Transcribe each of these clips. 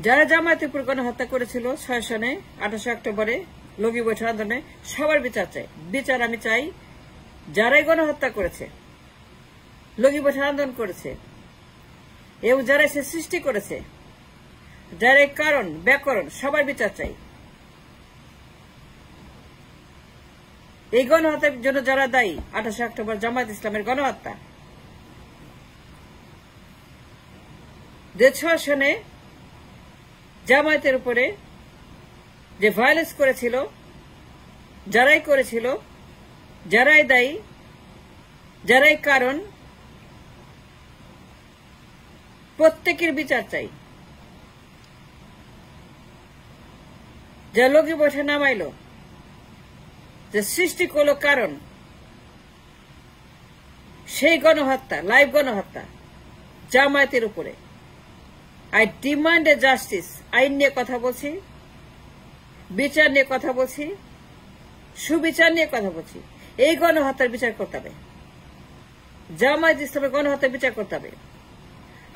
যারা জামায়াতের উপর গণহত্যা করেছিল 6 সনে 28 অক্টোবরে লগি বৈঠক আন্দোলনে সবার বিচার চাই। বিচার আমি চাই যারাই গণহত্যা করেছে, লগি বৈঠক আন্দোলন করেছে এবং যারা সে সৃষ্টি করেছে, যারা কারণ ব্যাকরণ সবার বিচার চাই। এই গণহত্যার জন্য যারা দায়ী 28 অক্টোবর জামায়াত ইসলামের গণহত্যা, 6 সনে জামায়াতের উপরে যে ভায়োলেন্স করেছিল, যারাই করেছিল, যারাই দায়ী, যারাই কারণ, প্রত্যেকের বিচার চাই। যা লগি বৈঠা নামাইল, যে সৃষ্টি করলো কারণ, সেই গণহত্যা, লাইভ গণহত্যা জামায়াতের উপরে। I demand A justice. আইন নিয়ে কথা বলছি, বিচার নিয়ে কথা বলছি, সুবিচার নিয়ে কথা বলছি। এই গণহত্যার বিচার করতে হবে, জামায়াত ইসলামের গণহত্যার বিচার করতে হবে,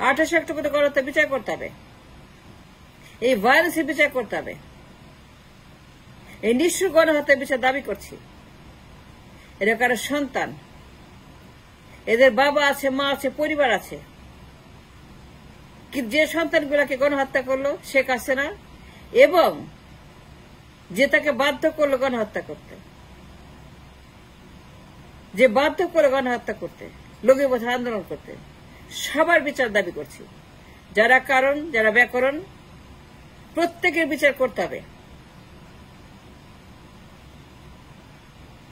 28 অক্টোবর গণহত্যার বিচার করতে হবে, এই ভায়োলেন্সের বিচার করতে হবে। এই নিষ্ঠুর গণহত্যার বিচার দাবি করছি। এরা কারো সন্তান, এদের বাবা আছে, মা আছে, পরিবার আছে। কিন্তু যে সন্তানগুলোকে গণহত্যা করলো শেখ হাসিনা এবং যে তাকে বাধ্য করলো গণহত্যা করতে, যে বাধ্য করলো গণহত্যা করতে, লগি বৈঠক আন্দোলন করতে, সবার বিচার দাবি করছি। যারা কারণ, যারা ব্যাকরণ, প্রত্যেকের বিচার করতে হবে।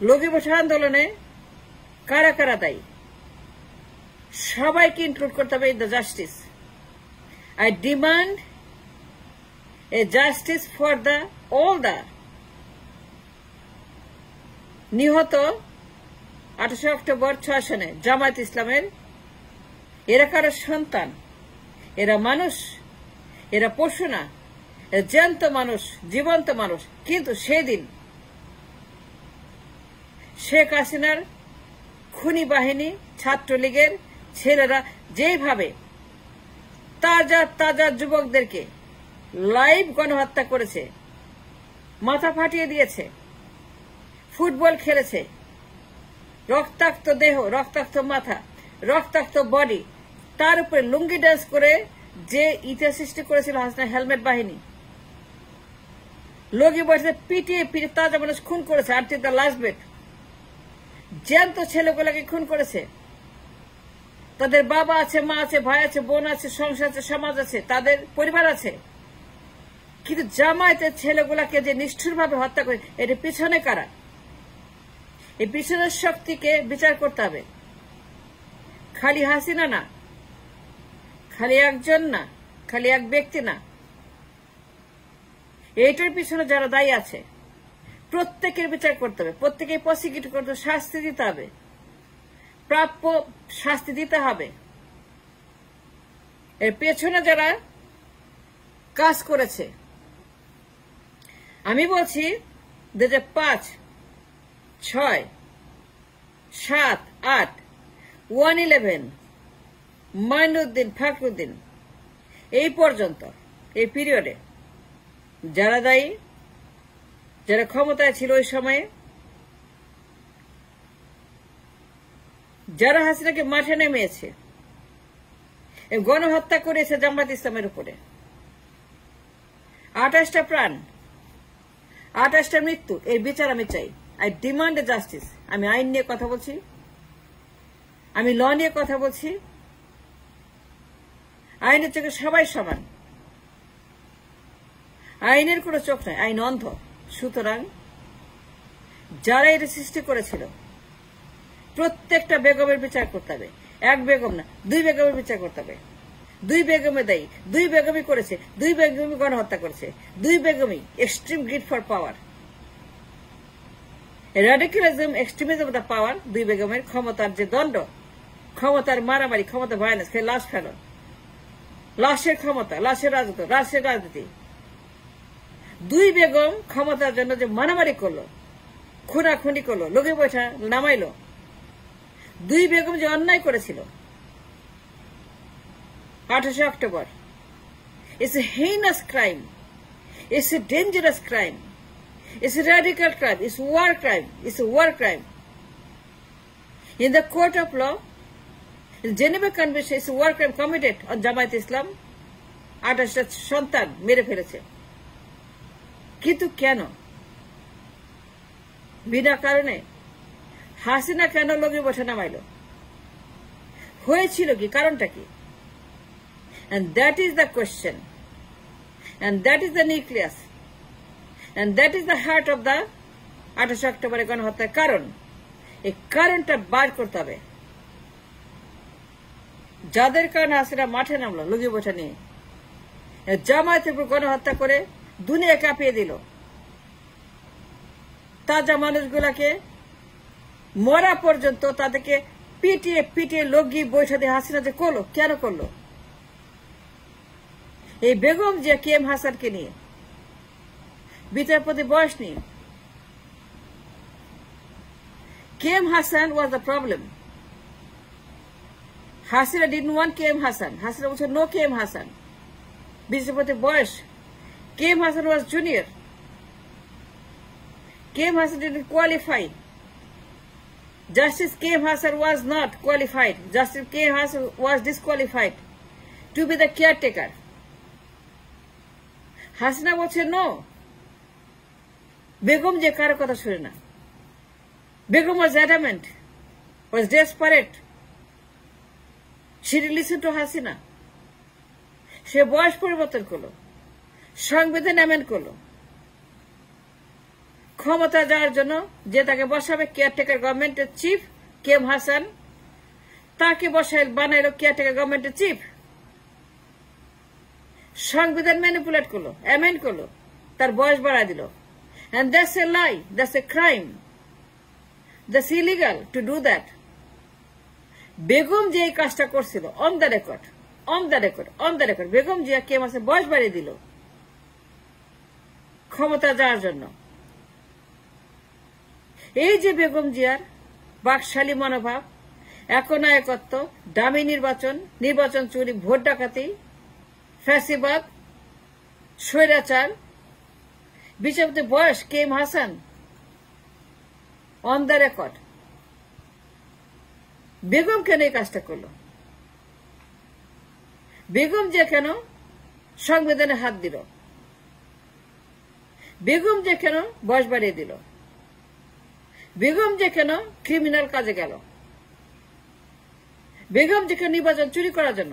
লগি বৈঠক আন্দোলনে কারা কারা দায়ী সবাইকে ইনক্লুড করতে হবে in the justice. I demand a justice for all the নিহত 28 অক্টোবর 6 সনে জামায়াত ইসলামের। এরা কারো সন্তান, এরা মানুষ, এরা পশু না, এরা জ্যান্ত মানুষ, জীবন্ত মানুষ। কিন্তু সেদিন শেখ হাসিনার খুনি বাহিনী, ছাত্রলীগের ছেলেরা যেভাবে তাজা তাজা যুবকদেরকে লাইভ গণহত্যা করেছে, মাথা ফাটিয়ে দিয়েছে, ফুটবল খেলেছে, রক্তাক্ত দেহ, রক্তাক্ত মাথা, রক্তাক্ত বডি, তার উপরে লুঙ্গি ডান্স করে যে ইতিহাস সৃষ্টি করেছিল হাসিনা হেলমেট বাহিনী, লগি বৈঠকে পিটিয়ে পিটিয়ে তাজা মানুষ খুন করেছে। আর দ্য লাস্ট বেট, জ্যান্ত ছেলেগুলোকে খুন করেছে। তাদের বাবা আছে, মা আছে, ভাই আছে, বোন আছে, সংসার আছে, সমাজ আছে, তাদের পরিবার আছে। কিন্তু জামায়াতের ছেলেগুলাকে যে নিষ্ঠুরভাবে হত্যা করে, এর পিছনে কারা? এই পিছনের শক্তিকে বিচার করতে হবে। খালি হাসিনা না, খালি একজন না, খালি এক ব্যক্তি না, এইটার পিছনে যারা দায়ী আছে প্রত্যেকের বিচার করতে হবে, প্রত্যেকে প্রসিকিউট করতে হবে, শাস্তি দিতে হবে, প্রাপ্য শাস্তি দিতে হবে। এর পেছনে যারা কাজ করেছে, আমি বলছি 2005, 6, 7, 8, 111, মাইনুদ্দিন, ফখরুদ্দিন, এই পর্যন্ত এই পিরিয়ডে যারা দায়ী, যারা ক্ষমতায় ছিল ওই সময়ে, যারা হাসিনাকে মাঠে নেমেছে, গণহত্যা করেছে জামায়াত ইসলামের উপরে, 28টা প্রাণ, 28টা মৃত্যু, এই বিচার আমি চাই। I demand A justice. আমি আইন নিয়ে কথা বলছি, আমি ল নিয়ে কথা বলছি। আইনের চোখে সবাই সমান, আইনের কোনো চোখ নাই, আইন অন্ধ। সুতরাং যারা এটা সৃষ্টি করেছিল প্রত্যেকটা বেগমের বিচার করতে হবে। এক বেগম না, 2 বেগমের বিচার করতে হবে। 2 বেগমে দায়ী, 2 বেগমই করেছে, 2 বেগমই গণহত্যা করেছে, 2 বেগমই extreme greed for power, radicalism, extremism of the power. 2 বেগমের ক্ষমতার যে দণ্ড, ক্ষমতার মারামারি, ক্ষমতা ভায়োলেন্স, লাশ ফেলো, লাশের ক্ষমতা, লাশের রাজত্ব, লাশের রাজনীতি। 2 বেগম ক্ষমতার জন্য যে মারামারি করলো, খুনাখুনি করলো, লগি বৈঠা নামাইলো, 2 বেগম যে অন্যায় করেছিল 28 October, It's a heinous crime. It's a dangerous crime. It's a radical crime. It's war crime. It's a war crime. In the court of law, in Geneva Convention, it's a war crime committed on Jamaat Islam. 28টা সন্তান মেরে ফেলেছে। কিন্তু কেন? বিনা কারণে হাসিনা কেন লগি বসে নামাইল? হয়েছিল কি? কারণটা কি? And that is the question. And that is the nucleus. And that is the heart of the 28 অক্টোবরের গণহত্যার কারণ। এই কারণটা বার করতে হবে। যাদের কারণে হাসিনা মাঠে নামলো লগি বসা নিয়ে, জামায়াতের উপর গণহত্যা করে দুনিয়া কাঁপিয়ে দিল। তাজা মানুষগুলাকে মরা পর্যন্ত তাদেরকে পিটিয়ে পিটিয়ে লগি বৈঠা দিয়ে হাসিনা যে করলো, কেন করলো? এই বেগম যে KM হাসানকে নিয়ে বিচারপতি বয়স নিয়ে। KM Hassan was the problem. Hasina didn't want KM Hassan. Hasina was no KM Hassan. বিচারপতি বয়স। KM Hassan was junior. KM Hassan didn't qualify. Justice KM Hassan was not qualified. Justice KM Hassan was disqualified to be the caretaker. Hasina বলছে no. Begum যে কারো কথা শুনে না। Begum was adamant, was desperate. She didn't listen to Hasina. সে বয়স পরিবর্তন করলো, সংবিধান অ্যামেন্ড করলো, ক্ষমতা যাওয়ার জন্য যে তাকে বসাবে কেয়ারটেকার গভর্নমেন্টের চিফ KM হাসান, তাকে বসাই বানাইলো কেয়ারটেকার গভর্নমেন্টের চিফ। সংবিধান ম্যানিপুলেট করলো, অ্যামেন্ড করলো, তার বয়স বাড়ায় দিল। And that's a lie, that's a crime. That's illegal to do that. Begum যে এই কাজটা করছিল on the record, Begum Zia KM Hasan বয়স বাড়িয়ে দিল ক্ষমতা যাওয়ার জন্য। এই যে বেগম জিয়ার বাকশালী মনোভাব, একনায়কত্ব, দামি নির্বাচন চুরি, ভোট ডাকাতি, ফ্যাসিবাদ, স্বৈরাচার, বিচারপতি বয়স KM Hasan on the record. Begum কেন এই কাজটা করলো? বেগম যে কেন সংবিধানে হাত দিল? বেগম যে কেন বয়স বাড়িয়ে দিল? বেগম যে কেন ক্রিমিনাল কাজে গেল? বেগম যে কেন নির্বাচন চুরি করার জন্য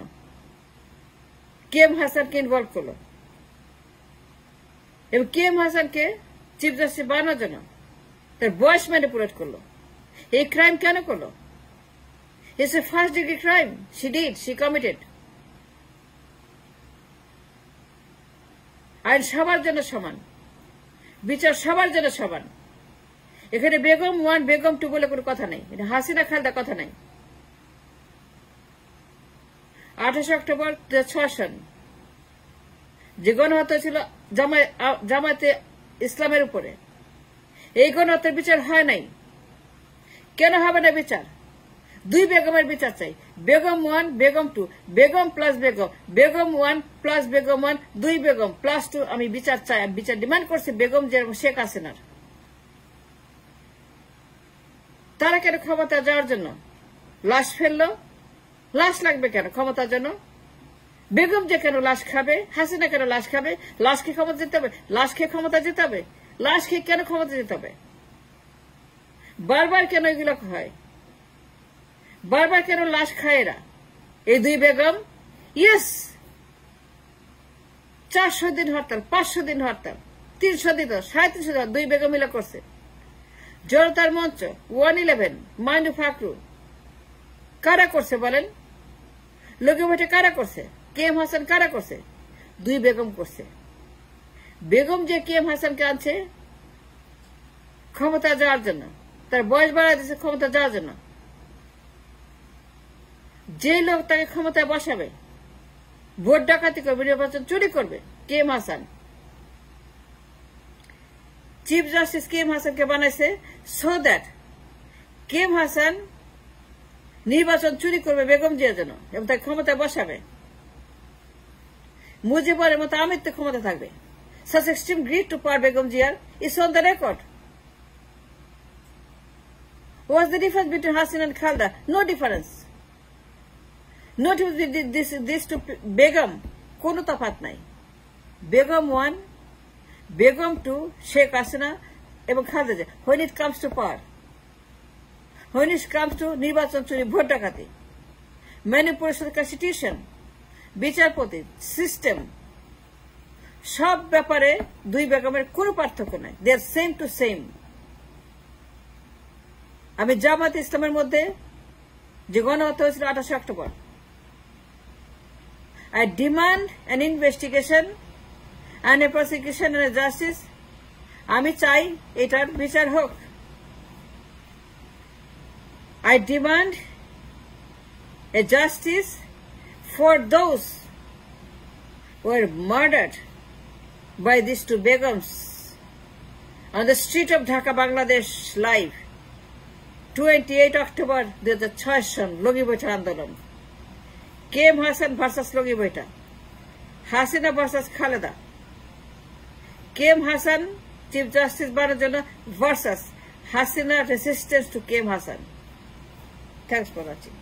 KM হাসানকে ইনভলভ করলো এবং KM হাসানকে চিফ জাস্টিস বানানোর জন্য তার বয়স ম্যানিপুলেট করলো। এই ক্রাইম কেন করলো? It's a first degree crime. She committed. আইন সবার জন্য সমান, বিচার সবার জন্য সমান। এখানে বেগম 1 বেগম 2 বলে কোনো কথা নেই। এটা হাসিনা খালদা কথা নাই। 28 অক্টোবর 2006 সন যে গণহত্যা ছিল জামায়াতে ইসলামের উপরে, এই গণহত্যার বিচার হয় নাই। কেন হবে না বিচার? 2 বেগমের বিচার চাই। Begum 1 Begum 2, Begum plus Begum 1 plus Begum 1, 2 Begum plus 2। আমি বিচার চাই, আমি বিচার ডিমান্ড করছি বেগম যেরকম শেখ হাসিনার। তারা কেন ক্ষমতা যাওয়ার জন্য লাশ ফেললো? লাশ লাগবে কেন ক্ষমতার জন্য? বেগম যে কেন লাশ খাবে? হাসিনা কেন লাশ খাবে? লাশ খেয়ে ক্ষমতা যেতে হবে? লাশ খেয়ে ক্ষমতা যেতে হবে? লাশ খেয়ে কেন ক্ষমতা যেতে হবে? বারবার কেন এগুলো হয়? বারবার কেন লাশ খায় এরা? এই 2 বেগম, ইয়েস 400 দিন হরতাল, 500 দিন হরতাল, 300 দিন, 350 দিন 2 বেগম মিলে করছে। জনতার মঞ্চ, 111, মাইনু ফাকরু কারা করছে বলেন? লোকে ভোটে কারা করছে? KM হাসান কারা করছে? 2 বেগম করছে। বেগম যে KM হাসানকে আনছে ক্ষমতা যাওয়ার জন্য, তার বয়স বাড়ায় দিচ্ছে ক্ষমতা যাওয়ার জন্য। যে লোক তাকে ক্ষমতায় বসাবে, ভোট ডাকাতি করবে, নির্বাচন চুরি করবে, KM Hasan. Chief justice KM হাসানকে বানাইছে সো দ্যাট KM হাসান নির্বাচন চুরি করবে বেগম জিয়ার জন্য এবং তাকে ক্ষমতায় বসাবে। মুজিবরের মতো আমৃত্যু ক্ষমতা থাকবে। Such extreme greed to power Begum Jiar is on the record. What's the difference between Hasina and Khalda? No difference. No difference between these two Begum. Kono tafat nai. Begum 1, Begum 2, Sheikh Hasina, এবং Khalda Jiar. When it comes to power, when it comes to নির্বাচন চুরি, vote ডাকাতি, manipulation constitution, বিচারপতি system, সব ব্যাপারে দুই বেগমের কোনো পার্থক্য নাই। দে আর সেম টু সেম। আমি জামাত ইসলামের মধ্যে যে গণহত্যা হয়েছিল 28 October, I demand an investigation and a prosecution and a justice. আমি চাই এটার বিচার হোক। I demand a justice for those who were murdered by these two Begums on the street of Dhaka, Bangladesh, live 28 October 2006 সন লগি বৈঠা আন্দোলন। কেম Hasan versus লগি বৈঠা, Hasina versus Khaleda, KM Hasan chief justice বানানোর জন্য versus Hasina resistance to KM Hasan. Thanks for watching.